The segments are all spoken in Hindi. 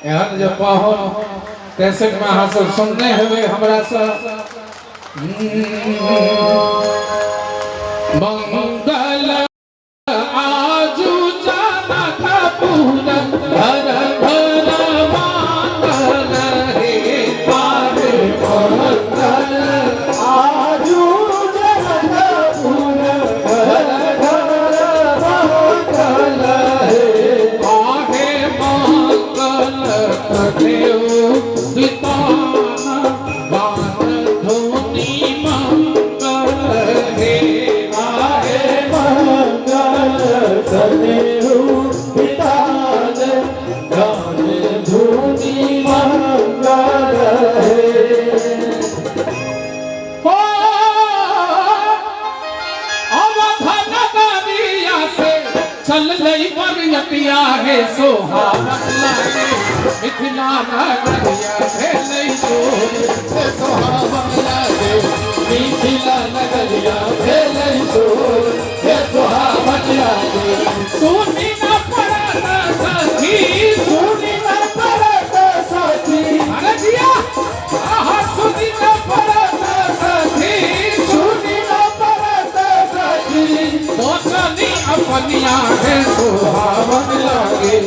यहाँ जब पाहो कैसे में हासिल सुनने हुए हमरा सा मंगल आजू जाना था पूरा घर घर मंगल हे पारे मंगल आजू जाना पूरा घर घर मंगल हे पारे मंगल देव दिताना बाण धोनी मंगल हे आए मंगल सदेहु पितान गान धुनी मंगल हो अवधन गरिया से चल लई बरियतिया है सोहावत लागे मिथिला नगरिया है लई सोहावत लागे मिथिला नगरिया है लई सोहावत लागे सुनी न पड़त सखी सुनी न पड़त सखी अरे जिया आहा सुनी न पड़त सखी सुनी न पड़त सखी मोचनी अपनिया है सुहावन लागे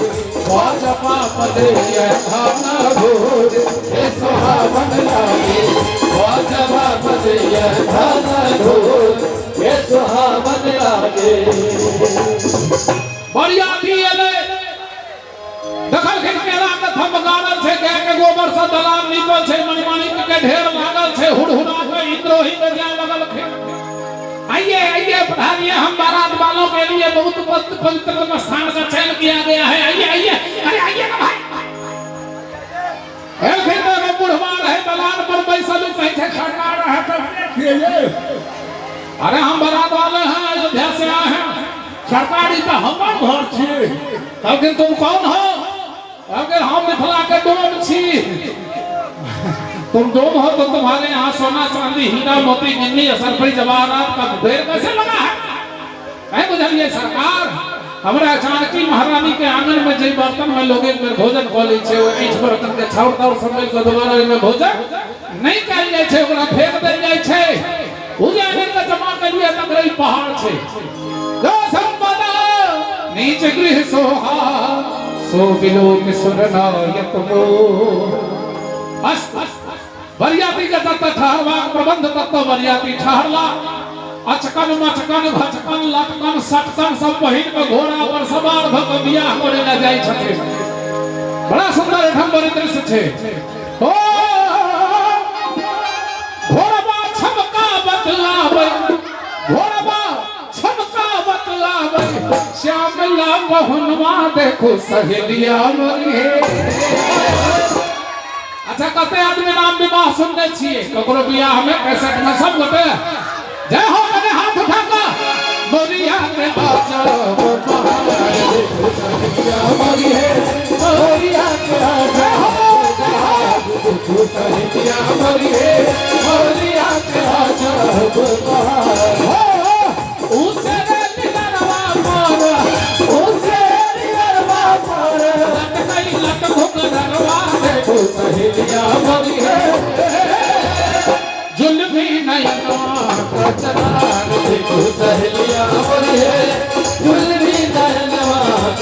भाजपा पदे धाना घोर हे सुहावन लागे भाजपा पदे धाना घोर हे सुहावन लागे बढ़िया दिएले देखल के केरा के थम गानल छे के गोबर से दलान नीपल छे मणिमाणिक के ढेर लागल छे हुड़हुड़ा के इंद्रोही में जाए लगल खे आइए पधारिए हम बारात वालों के लिए बहुत पवित्र स्थान का चयन किया गया है आइए अरे आइए ना भाई एक में बुढ़वान है दलान पर बैसल कैसे खड़ा रहा है अरे हम बारात वाले हैं अयोध्या से आए हैं सरकारी का हमर घर छी लेकिन तुम कौन हो अगर हम मिथिला के डोम छी तुम डोम हो तो तुम्हारे यहाँ सोना चांदी हीरा मोती गिन्नी असरफरी जवाहरात का ढेर कैसे लगा है बुझलिए सरकार हमरा जानकी महारानी के आंगन में जे बर्तन में लोग में भोजन खोले छे ओ ईच बर्तन के छाउर ताउर समय के दोबारा में भोजन नहीं कल जाय छे ओकरा फेंक देल जाय छे पूजा आनंद का जमा के लिए तकरई पहाड़ छे जो संपदा नीच गृह सोहा सो बिलो के सुरना यतमो अस्त बरियाती के तत्व ठहरवा प्रबंध तत्व बरियाती ठहरला अचकन मचकन भचकन लटकन सटकन सब पहिन के घोड़ा पर सवार भ के बियाह करे ला जाय छथे बड़ा सुंदर एठम बड़ी दृश्य छे ओ घोड़बा छमका बतलावे घोड़बा छमका बतलावे श्यामला मोहनवा देखो सहेलिया मरी अच्छा कते आदमी नाम विवाह सुनने छिए ककरो बियाह में कैसेट में सब गोटे जय हो मैंने हाथ उठाकर मोरिया के आजा वो पहाड़ मरी है मोरिया के आजा हो सहितिया मरी है मोरिया के आजा वो पहाड़ हो उसे निगरवा मोर उसे निगरवा मोर लटकई लटको करवा देखो सहेलिया मरी है जुल्मी नैना कचरार देखो सहेलिया मरी है जुल्मी नैना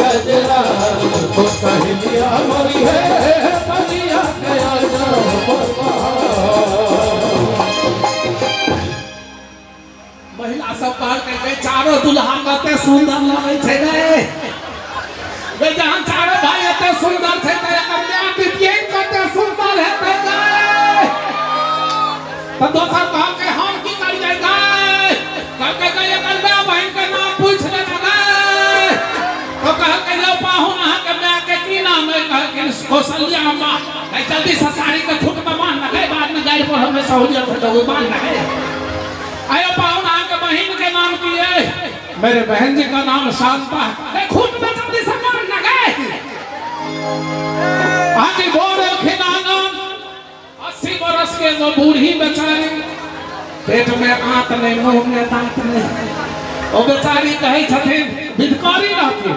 कचरार देखो सहेलिया मरी है मरिया गया महिला सब कहल के चारो दुल्हा कते सुंदर लगे छे गे जहां चारो भाई एते सुंदर छे त एकर ब्याह दितिए कते सुंदर हेतै गे त दोसर कह के हम की कर जाय गे कह के एकर ब्याह बहन के नाम पूछ ले गे तो कह के जो पाहुन अहाँ के ब्याह के की नाम है कह के कौशल्या अम्मा नहीं जल्दी से साड़ी के खूंट में बांध लगे बाद में गाड़ी पर हमें सहूलियत है तो बांध लगे आयो पाहुन अहाँ के बहन के नाम की है मेरे बहन जी का नाम शांता है खूंट में जल्दी से बांध लगे आगे बोल खिलानन 80 बरस के जो बूढ़ी बेचारी पेट में आंत नहीं मुंह में दांत नहीं ओ बेचारी कहे छथिन विधकारी रहती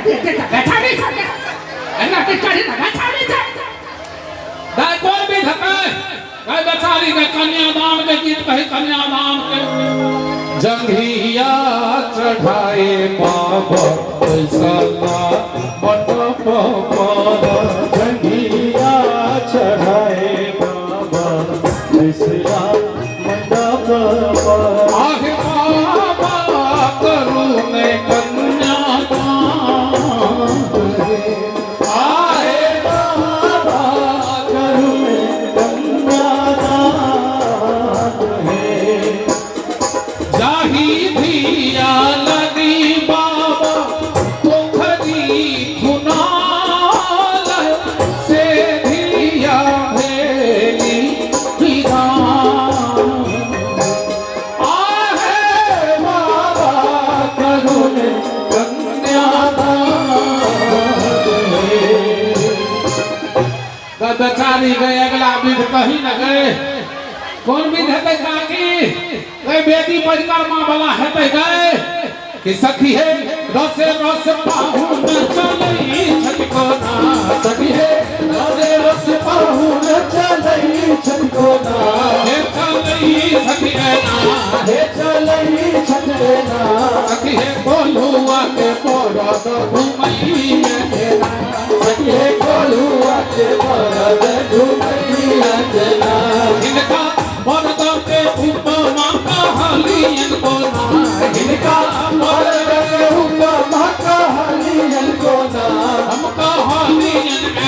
बैठा नहीं सकते अल्लाह के चढ़ी ना बैठा नहीं सकते दाई कोई भी धके गाय बेचारी के कन्यादान के गीत कहे कन्यादान के जंघिया चढ़ाए बाबा ऐसा मंडप पर जंघिया चढ़ाए बाबा ऐसा मंडप पर आहे बाबा करूं मैं कन्यादान आहे बाबा करूं मैं कन्यादान जाही धिया लगी बाबा पोखरी खुनाल से धिया भेली विधान आहे बाबा करूं मैं बेचारी गए अगला विध कहीं न गए कौन विध है काकी गए बेटी परिक्रमा वाला है गए कि सखी है रसे रस पाहुन चलई छटको ना सखी है रसे रस पाहुन चलई छटको ना हे चलई सखी है ना हे चलई छटको ना सखी है बोलुआ के पोरद घुमई में ना सखी है बोलुआ के पोरद घुमई अंजना इनका मर्द के उपमा कहलियन को ना इनका मर्द के उपमा कहलियन को ना हम कहलियन ना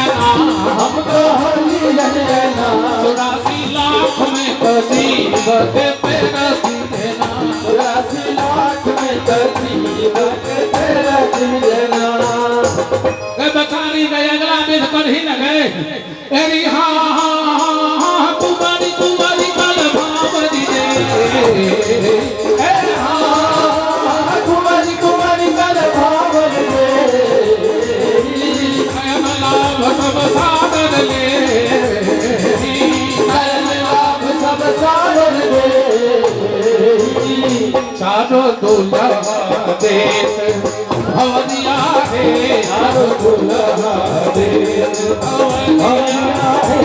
हम कहलियन ना 84 लाख में कसीब के पेरसी देना 84 लाख में कसीब के पेरसी देना गए बेचारी गए अगला विध कर ही न गए एरी हाँ कुमारी कुमारी कल भावरी दे कुमारी कुमारी कल भावरी दे लाभ सब साधन ले लाभ सब साधन दे चारो दुल्हा देश भवनिया है चारो दुल्हा देश भवनिया है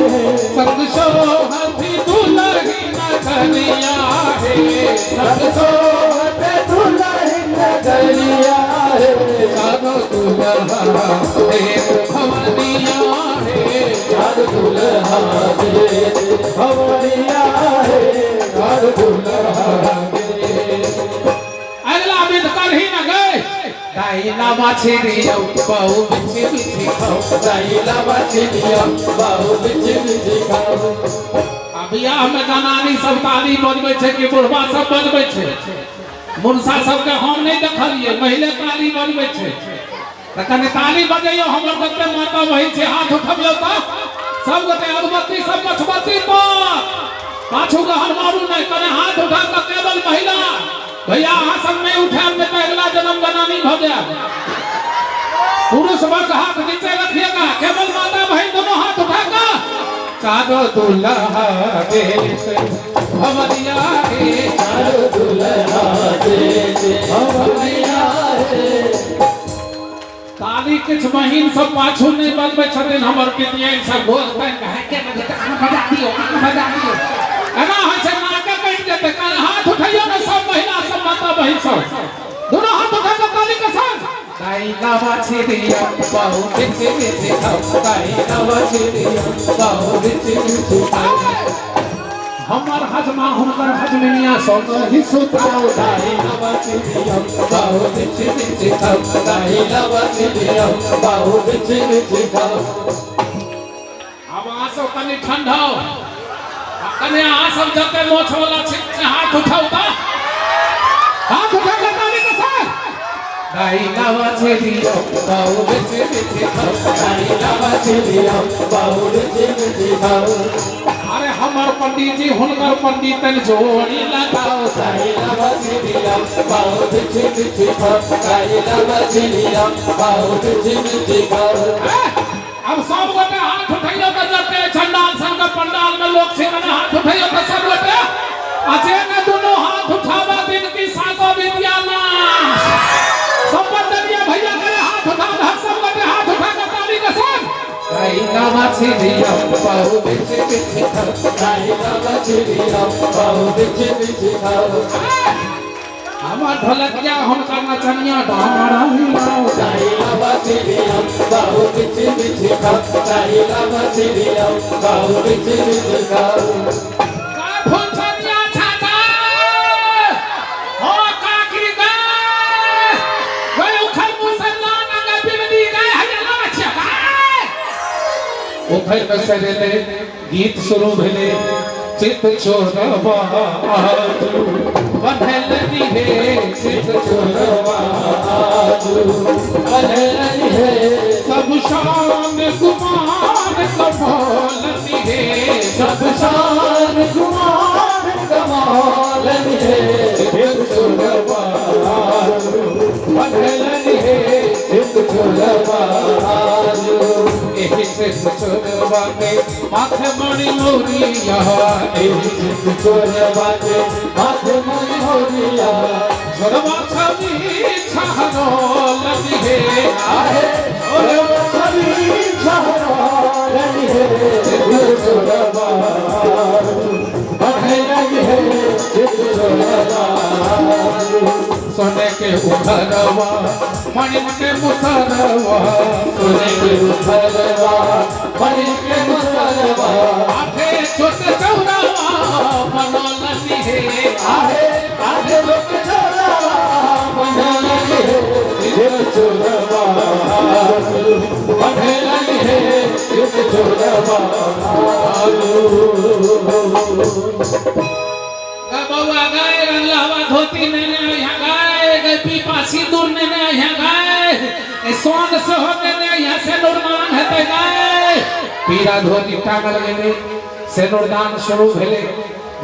संग सोहती दुल्हन नगरिया है संग सोहते दुल्हन नगरिया है चारो दुल्हा देश भवनिया है चारो दुल्हा देश भवनिया है चारो दुल्हा अगला विध कर ही न गए दाइला बाछिरिया बहु बिछी बिछी खाओ दाइला बाछिरिया बहु बिछी बिछी खाओ बियाह में जनानी सब ताली बजबै छै कि बुढ़वा सब बजबै छै मुनसा सबके हम नहीं देखलिए महिले ताली बजबै छै त कने ताली बजैयो हमर कते माता वही छै हाथ उठबियो त सब गोटे अगबत्ती सब मछबत्ती पर पाछू गहन मारू नहीं कने हाथ उठा के केवल महिला भैया अहाँ सब में उठा में तो अगला जन्म जनानी भ जाए पुरुष वर्ग हाथ नीचे रखिएगा केवल माता बहन दोनों हाथ उठाकर चारो दुल्हा देश भवनिया है चारो दुल्हा देश भवनिया है ताली किछ महीन सब पाछू नहीं बजबै छथिन हमर पितिया सब भोज पानि कहे के बजा दियो एना है छै नाके कटि जेतै कान हाथ उठाइयो ने सब महिला सब माता बहन सब दोनों हाथ उठा के ताली के संग दाइला बाछिरिया बहु बिछी बिछी खाओ दाइला बाछिरिया बहु बिछी बिछी खाओ हमर हजमा हुनकर हजमिनिया सब ही सुताओ दाइला बाछिरिया बहु बिछी बिछी खाओ दाइला बाछिरिया बहु बिछी बिछी खाओ अब अहाँ सब कनी ठंडा कने अहाँ सब जते मोछ वाला छै हाथ उठाओ त हाथ उठा के ताली के संग दाइला बाछिरिया बहु बिछी बिछी खाओ दाइला बाछिरिया बहु बिछी बिछी खाओ अरे हमर पंडित जी हुनकर पंडित तन जोड़ी लगाओ दाइला बाछिरिया बहु बिछी बिछी खाओ दाइला बाछिरिया बहु बिछी बिछी खाओ अब सब गोटे हाथ उठाइयो त जते झंडाल संग पंडाल में लोग छै कने हाथ उठाइयो त सब गोटे अजे ने दोनों हाथ उठावा दिन की साको विद्या ना सब बंदनिया भैया करे हाथ उठा लावा छिड़िया पाऊ बिच बिच खाओ गाइला मछलिया पाओ बिच बिच खाओ हमार ढोलकिया हुनका नचनिया डारा हिलाओ गाइला मछलिया पाओ बिच बिच खाओ गाइला मछलिया पाओ बिच बिच खाओ का फुचनिया छाता हो काकी गा वे उखल मुसलमान का बिमदी गए हजला छका उखल बसरे गीत शुरू भेले चित छोड़वा आजू बंधलनी है चित छोड़वा आजू बंधलनी है सब शान गुमान कमालनी है सब शान गुमान कमालनी है चित छोड़वा आजू बंधलनी है चित छोड़वा आजू एही चित छोड़वा के माथे मणि मोरिया चित छोड़वा के माथे मणि मोरिया छोड़वा छवि छहरो लगी है आहे छोड़वा छवि छहरो लगी है चित छोड़वा बंधलनी है चित छोड़वा सोने के उखरवा मणि के मुसरवा सोने के उखरवा मणि के मुसरवा आठे छोटे चौरावा मनोलनी है आहे आधे लोग छोड़वा बंधलनी है चित छोड़वा बंधलनी है चित छोड़वा बउआ गाय रंगलावा धोती ने यहाँ गाय गए पीपा सिंदूर ने यहाँ गाय सोन से होके ने यहाँ से नुरमान है गाय पीरा धोती टांगल गेले से नुरदान शुरू भेले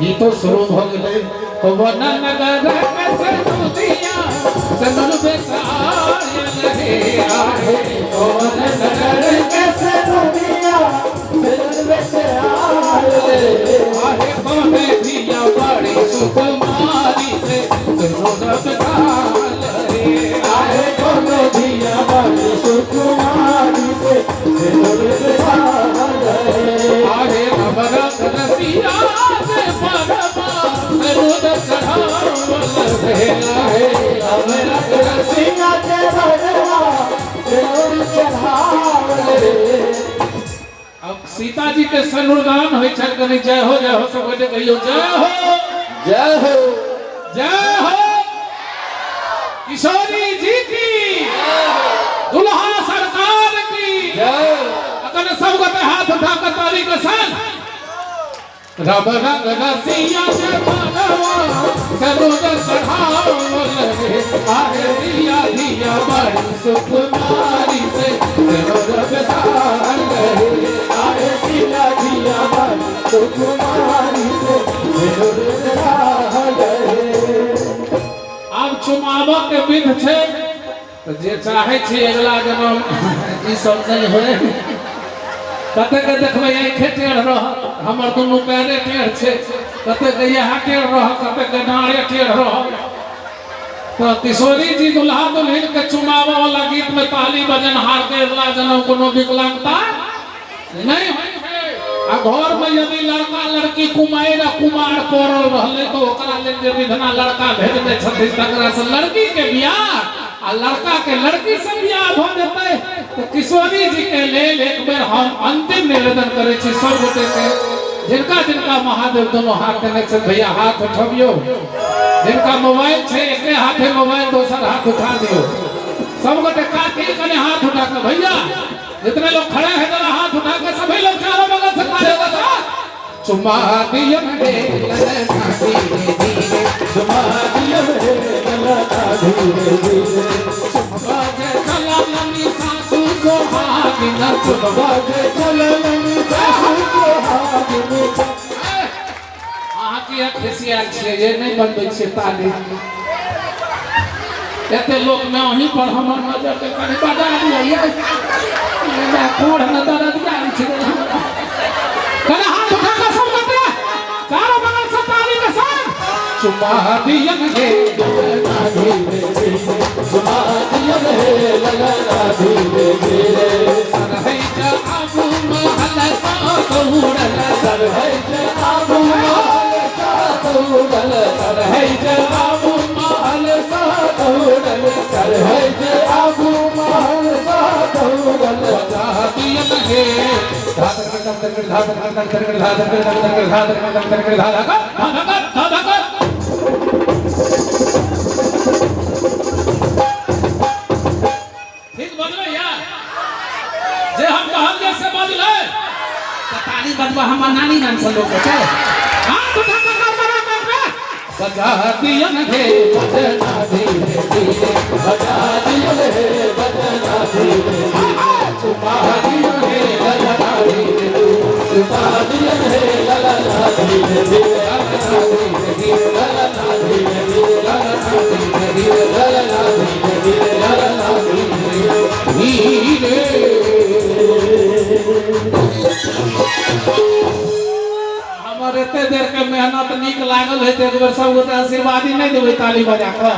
गीतो शुरू हो गेले तो वनन नगर में से दुनिया से नुर बेसायल है आहे ओ नगर कैसे दुनिया दिल में से आए आहे कोने दिया बड़ी सुकुमारी से नुर बेसायल है आहे कोनो दिया बड़ी सुकुमारी से दिल में आए आहे नवरत रसिया से परमा नुर चढ़ावल है आहे अमरत रसिया के भरवा दिल चढ़ावले अब सीता जी के सनुदान होय छल कनी जय हो सब कहते कहियो जय हो जय हो जय हो किशोरी जी की दुल्हा सरकार की जय अगर सब कहते हाथ उठा कर ताली के साथ रब रंग रसिया से बनवा सरोज चढ़ावल रे आहे दिया दिया बड़ी सुकुमारी से सरोज बेसाल रे आए दिया दिया बड़ी सुकुमारी से दिल में अब चुमावा के विध छे तो जे चाहे छी अगला जन्म ई सब नहीं होए कते के देखबे यही खेटेर रह हमर दुनु पैरे टेढ़ छे कते के यहाँ टेढ़ रह कते के डाँड़े टेढ़ रह तो किशोरी जी दुल्हा दुल्हन के चुमावा वाला गीत में ताली बजन हार के अगला जन्म कोनो विकलांगता नहीं होय आ घर में यदि लड़का लड़की कुमार कुमार पड़ल रहले तो ओकरा लेल जे विधना लड़का भेज दे छथिन तकरा से लड़की के बियाह आ लड़का के लड़की से बियाह भ जेतै तो किशोरी जी के लेल एक बेर हम अंतिम निवेदन करे छी सब गोटे के जिनका जिनका महादेव दोनों हाथ देने से भैया हाथ उठबियो जिनका मोबाइल छे एक हाथे मोबाइल दोसर हाथ उठा दियो सब गोटे काकी कने हाथ उठा के भैया जितने लोग खड़े हैं जरा हाथ उठा के सभी लोग चारों बगल से तालियों के साथ चुमा दिया रे ललना धीरे धीरे चुमा दिया रे ललना धीरे धीरे बाजे चला लमी सासू को हागिन बाजे चला लमी सासू को हागिन अहाँ की खिसियाल छियै ये नहीं बनबै छियै ताली एते लोग में वहीं पर हमर नजर के कने बजा दिया मैं कोड़ नजर दिया छी कने हाथ उठा के सब करते चारों बगल से ताली के साथ चुमा दिया रे ललना धीरे धीरे चुमा दिया रे ललना धीरे धीरे सरहै जा आबू ठीक बजले यार जे हम कहल जैसे बजले ताली बजवा हम नानी नाम से लोग के हाथ उठा कर बजा दियन हे बजना धीरे धीरे बजा दियन हे बजना धीरे छुपा दियन हे ललना धीरे छुपा दियन हे ललना धीरे धीरे ललना धीरे धीरे ललना धीरे धीरे ललना धीरे धीरे ललना धीरे धीरे ललना धीरे हमारे एते देर के मेहनत नीक लागल है एक बार सब गोटे आशीर्वादी नहीं देबै ताली बजा के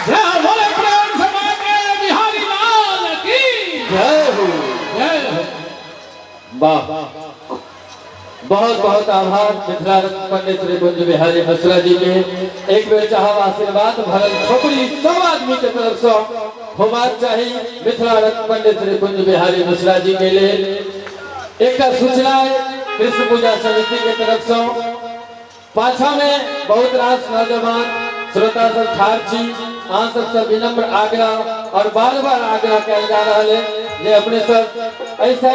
जय बोले प्रेम समाज के बिहारी लाल की जय हो। जय हो। वाह बहुत बहुत आभार मिथिला रत्न पंडित श्री कुंज बिहारी मिश्रा जी के। एक बेर चाहब आशीर्वाद भरल खोपड़ी सब आदमी के तरफ से होबाक चाही मिथिला रत्न पंडित श्री कुंज बिहारी मिश्रा जी के लिए। एक सूचना कृष्ण पूजा समिति के तरफ से पाछा में बहुत रास नौजवान श्रोता सब ठार छी अहाँ सबसे विनम्र आग्रह और बार बार आग्रह कयल जा रहा है जे अपने सब ऐसा